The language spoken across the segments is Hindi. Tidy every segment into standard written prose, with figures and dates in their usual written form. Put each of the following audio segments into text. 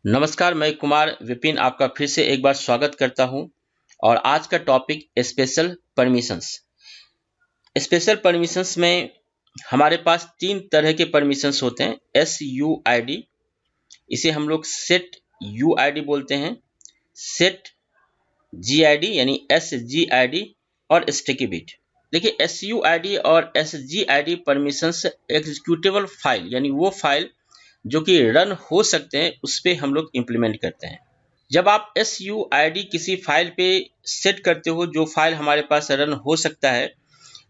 नमस्कार, मैं कुमार विपिन आपका फिर से एक बार स्वागत करता हूं। और आज का topic special permissions. Special permissions में हमारे पास तीन तरह के परमिशंस होते हैं। SUID, इसे हम लोग सेट UID बोलते हैं, सेट GID यानी SGID और स्टिकी बिट। देखिए, SUID और SGID परमिशंस एग्जीक्यूटेबल फाइल यानी वो फाइल जो कि रन हो सकते हैं उस पर हम लोग इम्प्लीमेंट करते हैं। जब आप SUID किसी फाइल पे सेट करते हो जो फाइल हमारे पास रन हो सकता है,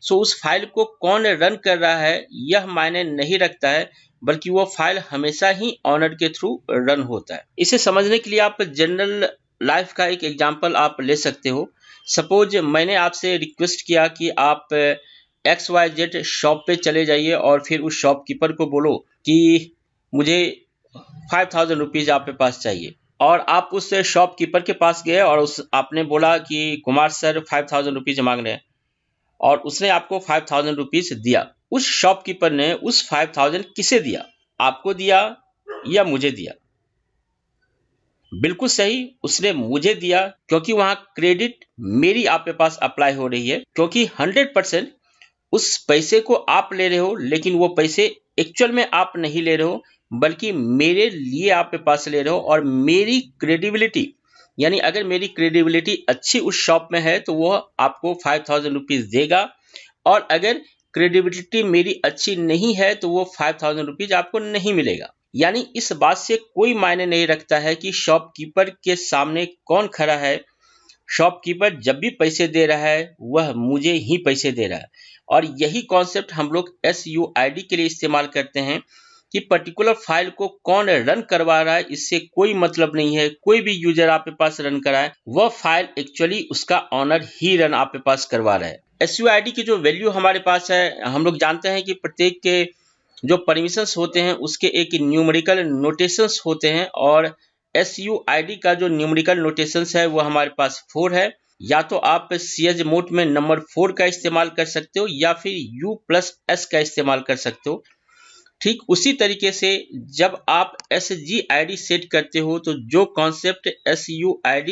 सो उस फाइल को कौन रन कर रहा है यह मायने नहीं रखता है, बल्कि वो फाइल हमेशा ही ऑनर के थ्रू रन होता है। इसे समझने के लिए आप जनरल लाइफ का एक एग्जांपल आप ले सकते हो। सपोज मैंने आपसे रिक्वेस्ट किया कि आप XYZ शॉप पे चले जाइए और फिर उस शॉपकीपर को बोलो कि मुझे 5000 रुपीज़ आपके पास चाहिए, और आप उस शॉपकीपर के पास गए और आपने बोला कि कुमार सर 5000 रुपीज़ मांग रहे हैं, और उसने आपको 5000 रुपीज़ दिया। उस शॉपकीपर ने उस 5000 किसे दिया? आपको दिया या मुझे दिया? बिल्कुल सही, उसने मुझे दिया, क्योंकि वहां क्रेडिट मेरी आपके पास अप्लाई हो रही है, क्योंकि 100% उस पैसे को आप ले रहे हो, लेकिन वो पैसे एक्चुअल में आप नहीं ले रहे हो, बल्कि मेरे लिए आपके पास ले रहे हो। और मेरी क्रेडिबिलिटी यानी अगर मेरी क्रेडिबिलिटी अच्छी उस शॉप में है तो वो आपको 5000 रुपीज़ देगा, और अगर क्रेडिबिलिटी मेरी अच्छी नहीं है तो वो 5000 रुपीज़ आपको नहीं मिलेगा। यानी इस बात से कोई मायने नहीं रखता है कि शॉपकीपर के सामने कौन खड़ा है। शॉपकीपर जब भी पैसे दे रहा है वह मुझे ही पैसे दे रहा है। और यही कॉन्सेप्ट हम लोग SUID के लिए इस्तेमाल करते हैं कि पर्टिकुलर फाइल को कौन रन करवा रहा है इससे कोई मतलब नहीं है। कोई भी यूजर आपके पास रन कराए, वह फाइल एक्चुअली उसका ऑनर ही रन आपके पास करवा रहा है। SUID की जो वैल्यू हमारे पास है, हम लोग जानते हैं कि प्रत्येक के जो परमिशंस होते हैं उसके एक न्यूमेरिकल नोटेशंस होते हैं, और SUID का जो न्यूमेरिकल नोटेशंस है वो हमारे पास 4 है। या तो आप CHMOD में नंबर 4 का इस्तेमाल कर सकते हो या फिर U+S का इस्तेमाल कर सकते हो। ठीक उसी तरीके से जब आप SGID सेट करते हो तो जो कॉन्सेप्ट SUID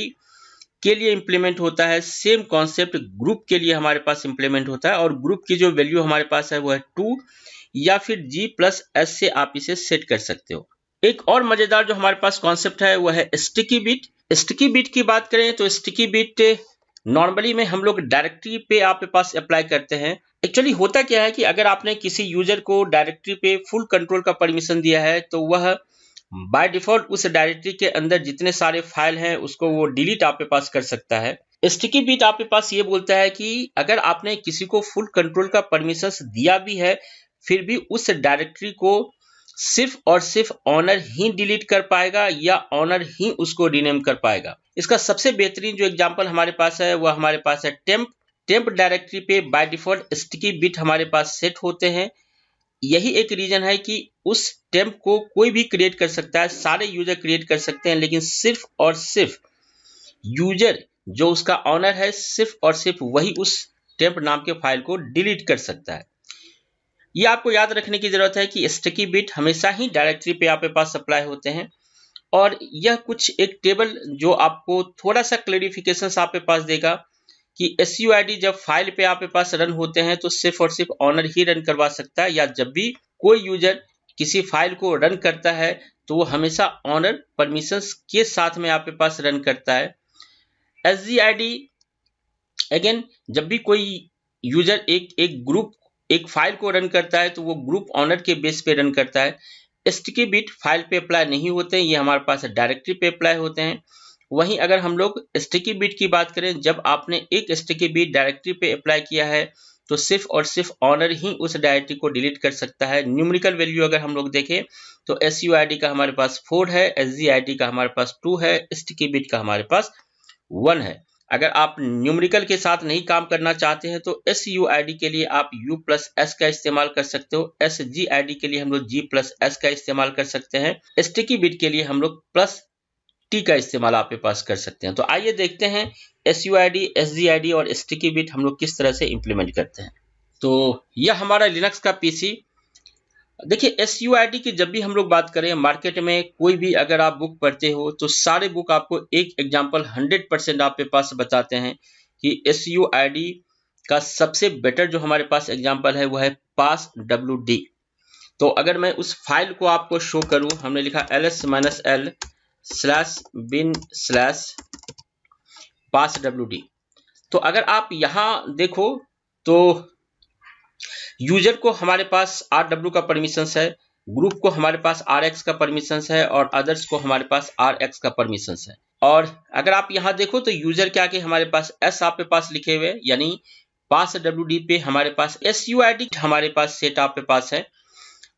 के लिए इंप्लीमेंट होता है, सेम कॉन्सेप्ट ग्रुप के लिए हमारे पास इंप्लीमेंट होता है, और ग्रुप की जो वैल्यू हमारे पास है वो है 2, या फिर G+S से आप इसे सेट कर सकते हो। एक और मजेदार जो हमारे पास कॉन्सेप्ट है वो है स्टिकी बिट। स्टिकी बिट की बात करें तो स्टिकी बिट नॉर्मली में हम लोग डायरेक्टरी पे आपके पास अप्लाई करते हैं। एक्चुअली होता क्या है कि अगर आपने किसी यूजर को डायरेक्टरी पे फुल कंट्रोल का परमिशन दिया है तो वह बाय डिफॉल्ट उस डायरेक्टरी के अंदर जितने सारे फाइल हैं उसको वो डिलीट आपके पास कर सकता है। स्टिकी बिट आपके पास ये बोलता है कि अगर आपने किसी को फुल कंट्रोल का परमिशन दिया भी है, फिर भी उस डायरेक्टरी को सिर्फ और सिर्फ ऑनर ही डिलीट कर पाएगा या ऑनर ही उसको रीनेम कर पाएगा। इसका सबसे बेहतरीन जो एग्जांपल हमारे पास है वह हमारे पास है टेम्प डायरेक्टरी पे बाय डिफॉल्ट स्टिकी बिट हमारे पास सेट होते हैं। यही एक रीजन है कि उस टेम्प को कोई भी क्रिएट कर सकता है, सारे यूजर क्रिएट कर सकते हैं, लेकिन सिर्फ और सिर्फ यूजर जो उसका ऑनर है सिर्फ और सिर्फ वही उस टेम्प नाम के फाइल को डिलीट कर सकता है। ये आपको याद रखने की जरूरत है कि स्टिकी बिट हमेशा ही डायरेक्टरी पे आपके पास सप्लाई होते हैं। और यह कुछ एक टेबल जो आपको थोड़ा सा क्लेरिफिकेशन आपके पास देगा कि SUID जब फाइल पे आपके पास रन होते हैं तो सिर्फ और सिर्फ ऑनर ही रन करवा सकता है, या जब भी कोई यूजर किसी फाइल को रन करता है तो वो हमेशा ऑनर परमिशंस के साथ में आपके पास रन करता है। SGID अगेन जब भी कोई यूजर एक ग्रुप एक फाइल को रन करता है तो वो ग्रुप ऑनर के बेस पे रन करता है। स्टिकी बिट फाइल पे अप्लाई नहीं होते हैं, ये हमारे पास डायरेक्टरी पे अप्लाई होते हैं। वहीं अगर हम लोग स्टिकी बिट की बात करें, जब आपने एक स्टिकी बिट डायरेक्टरी पे अप्लाई किया है तो सिर्फ और सिर्फ ऑनर ही उस डायरेक्टरी को डिलीट कर सकता है। न्यूमेरिकल वैल्यू अगर हम लोग देखें तो SUID का हमारे पास 4 है, SGID का हमारे पास 2 है, स्टिकी बिट का हमारे पास 1 है। अगर आप न्यूमेरिकल के साथ नहीं काम करना चाहते हैं तो SUID के लिए आप U+S का इस्तेमाल कर सकते हो, SGID के लिए हम लोग G+S का इस्तेमाल कर सकते हैं, स्टिकी बिट के लिए हम लोग +T का इस्तेमाल आपके पास कर सकते हैं। तो आइए देखते हैं SUID, SGID और स्टिकी बिट हम लोग किस तरह से इंप्लीमेंट करते हैं। तो यह हमारा लिनक्स का PC देखिए SUID की जब भी हम लोग बात करें मार्केट में, कोई भी अगर आप बुक पढ़ते हो तो सारे बुक आपको एक एग्जाम्पल 100% आपके पास बताते हैं कि SUID का सबसे बेटर जो हमारे पास एग्जाम्पल है वो है passwd। तो अगर मैं उस फाइल को आपको शो करूं, हमने लिखा ls-l/bin/passwd। तो अगर आप यहां देखो तो यूजर को हमारे पास RW का परमिशंस है, ग्रुप को हमारे पास RX का परमिशंस है और अदर्स को हमारे पास RX का परमिशंस है। और अगर आप यहां देखो तो यूजर क्या कि हमारे पास S आपके पास लिखे हुए, यानी passwd पे हमारे पास SUID हमारे पास सेट आपके पास है।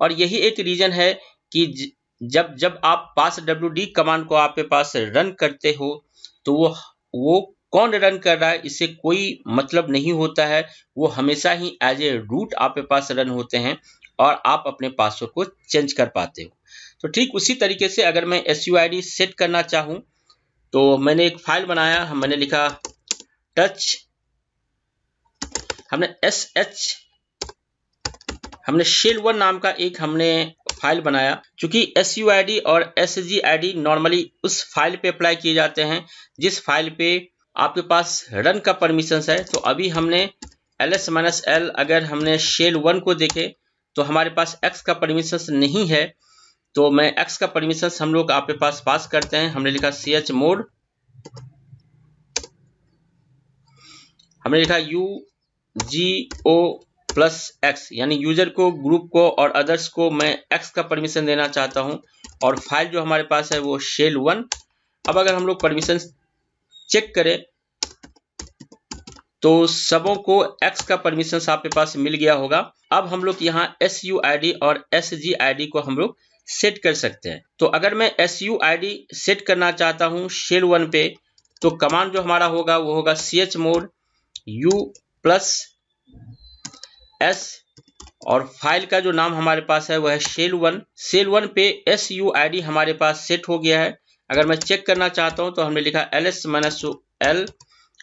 और यही एक रीजन है कि जब आप passwd कमांड को आपके पास रन करते हो तो वो कौन रन कर रहा है इससे कोई मतलब नहीं होता है, वो हमेशा ही एज ए रूट आपके पास रन होते हैं और आप अपने पासवर्ड को चेंज कर पाते हो। तो ठीक उसी तरीके से अगर मैं SUID सेट करना चाहूं तो मैंने एक फाइल बनाया, मैंने लिखा टच, हमने हमने shell1 नाम का एक हमने फाइल बनाया। चूंकि SUID और SGID नॉर्मली उस फाइल पे अप्लाई किए जाते हैं जिस फाइल पे आपके पास रन का परमिशंस है। तो अभी हमने ls-l, अगर हमने shell1 को देखे तो हमारे पास x का परमिशंस नहीं है, तो मैं x का परमिशंस हम लोग आपके पास पास करते हैं। हमने लिखा chmod, हमने लिखा UGO+X, यानी यूजर को, ग्रुप को और अदर्स को मैं X का परमिशन देना चाहता हूं और फाइल जो हमारे पास है वो shell1। अब अगर हम लोग परमिशन चेक करें तो सबों को X का परमिशन आपके पास मिल गया होगा। अब हम लोग यहाँ SUID और SGID को हम लोग सेट कर सकते हैं। तो अगर मैं SUID सेट करना चाहता हूं shell1 पे, तो कमांड जो हमारा होगा वो होगा chmod u+s और फाइल का जो नाम हमारे पास है वह है shell1। shell1 पे SUID हमारे पास सेट हो गया है। अगर मैं चेक करना चाहता हूं तो हमने लिखा ls-l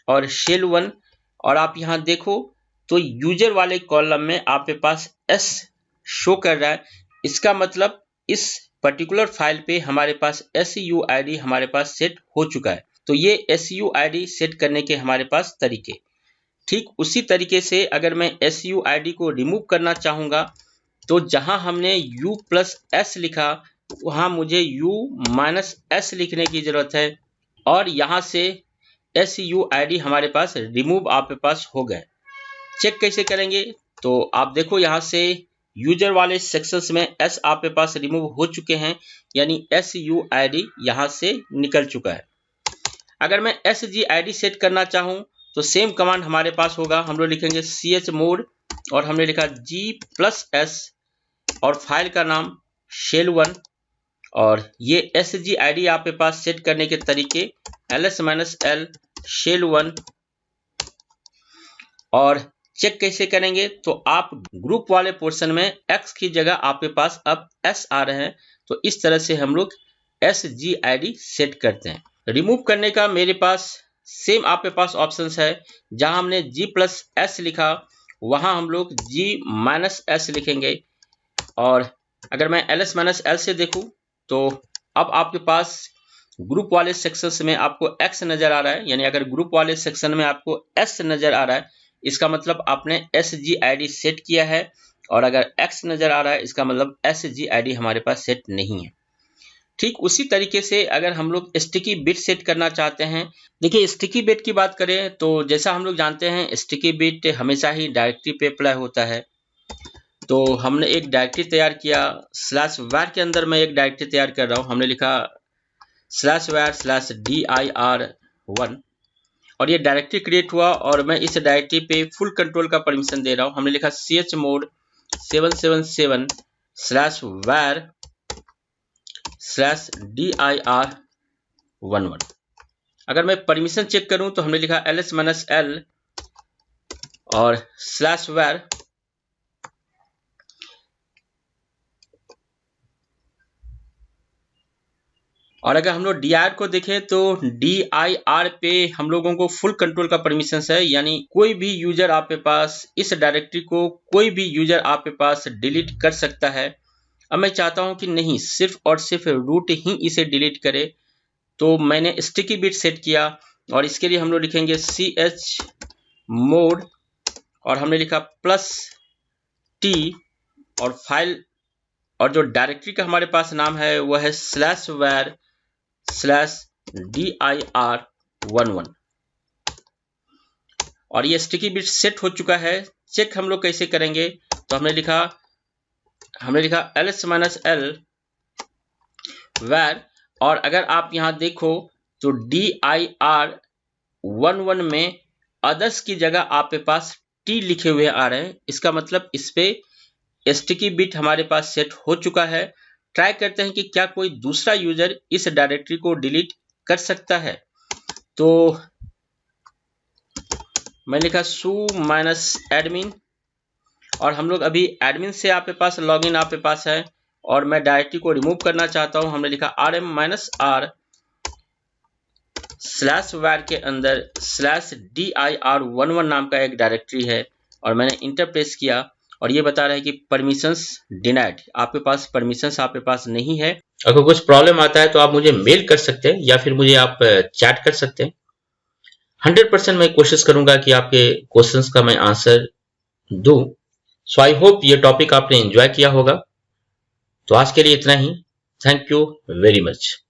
और shell1 और आप यहां देखो तो यूजर वाले कॉलम में आपके पास S शो कर रहा है। इसका मतलब इस पर्टिकुलर फाइल पे हमारे पास SUID हमारे पास सेट हो चुका है। तो ये SUID सेट करने के हमारे पास तरीके। ठीक उसी तरीके से अगर मैं SUID को रिमूव करना चाहूंगा तो जहां हमने U+S लिखा वहां मुझे U-S लिखने की जरूरत है और यहां से SUID हमारे पास रिमूव आपके पास हो गए। चेक कैसे करेंगे तो आप देखो यहां से यूजर वाले सेक्शंस में S आपके पास रिमूव हो चुके हैं, यानी SUID यहां से निकल चुका है। अगर मैं SGID सेट करना चाहूं तो सेम कमांड हमारे पास होगा। हम लोग लिखेंगे chmod और हमने लिखा G+S और फाइल का नाम shell1 और ये SGID आपके पास सेट करने के तरीके ls-l shell1। और चेक कैसे करेंगे तो आप ग्रुप वाले पोर्शन में X की जगह आपके पास अब S आ रहे हैं, तो इस तरह से हम लोग SGID सेट करते हैं। रिमूव करने का मेरे पास सेम आपके पास ऑप्शंस है। जहां हमने G+S लिखा वहां हम लोग G-S लिखेंगे और अगर मैं ls-l से देखूं तो अब आपके पास ग्रुप वाले सेक्शंस में आपको X नजर आ रहा है, यानी अगर ग्रुप वाले सेक्शन में आपको S नजर आ रहा है इसका मतलब आपने SGID सेट किया है और अगर X नजर आ रहा है इसका मतलब SGID हमारे पास सेट नहीं है। ठीक उसी तरीके से अगर हम लोग स्टिकी बिट सेट करना चाहते हैं, देखिए स्टिकी बिट की बात करें तो जैसा हम लोग जानते हैं स्टिकी बिट हमेशा ही डायरेक्टरी पे अप्लाई होता है। तो हमने एक डायरेक्टरी तैयार किया, /var के अंदर मैं एक डायरेक्टरी तैयार कर रहा हूं। हमने लिखा /var/dir1 और ये डायरेक्टरी क्रिएट हुआ और मैं इस डायरेक्टरी पे फुल कंट्रोल का परमिशन दे रहा हूं। हमने लिखा chmod 777/var/dir11। अगर मैं परमिशन चेक करूं तो हमने लिखा ls-l और /var और अगर हम लोग dir को देखें तो dir पे हम लोगों को फुल कंट्रोल का परमिशन है, यानी कोई भी यूजर आपके पास इस डायरेक्टरी को कोई भी यूजर आपके पास डिलीट कर सकता है अब मैं चाहता हूं कि नहीं, सिर्फ और सिर्फ रूट ही इसे डिलीट करे, तो मैंने स्टिकी बिट सेट किया और इसके लिए हम लोग लिखेंगे chmod और हमने लिखा +t और फाइल और जो डायरेक्टरी का हमारे पास नाम है वह है /var/dir11 और ये स्टिकी बिट सेट हो चुका है। चेक हम लोग कैसे करेंगे, तो हमने लिखा ls-l var और अगर आप यहां देखो तो dir11 में अदर्स की जगह आपके पास t लिखे हुए आ रहे हैं। इसका मतलब इस पे स्टिकी बिट हमारे पास सेट हो चुका है। ट्राई करते हैं कि क्या कोई दूसरा यूजर इस डायरेक्टरी को डिलीट कर सकता है। तो मैं लिखा su-admin और हम लोग अभी एडमिन से आपके पास लॉगिन आपके पास है और मैं डायरेक्टरी को रिमूव करना चाहता हूं। हमने लिखा rm-r/var के अंदर /dir11 नाम का एक डायरेक्टरी है और मैंने इंटर प्रेस किया और ये बता रहा है कि परमिशंस डिनाइड, आपके पास परमिशंस आपके पास नहीं है। अगर कुछ प्रॉब्लम आता है तो आप मुझे मेल कर सकते हैं या फिर मुझे आप चैट कर सकते हैं। 100% मैं कोशिश करूंगा कि आपके क्वेश्चंस का मैं आंसर दूं। सो आई होप ये टॉपिक आपने एंजॉय किया होगा। तो आज के लिए इतना ही। Thank you very much.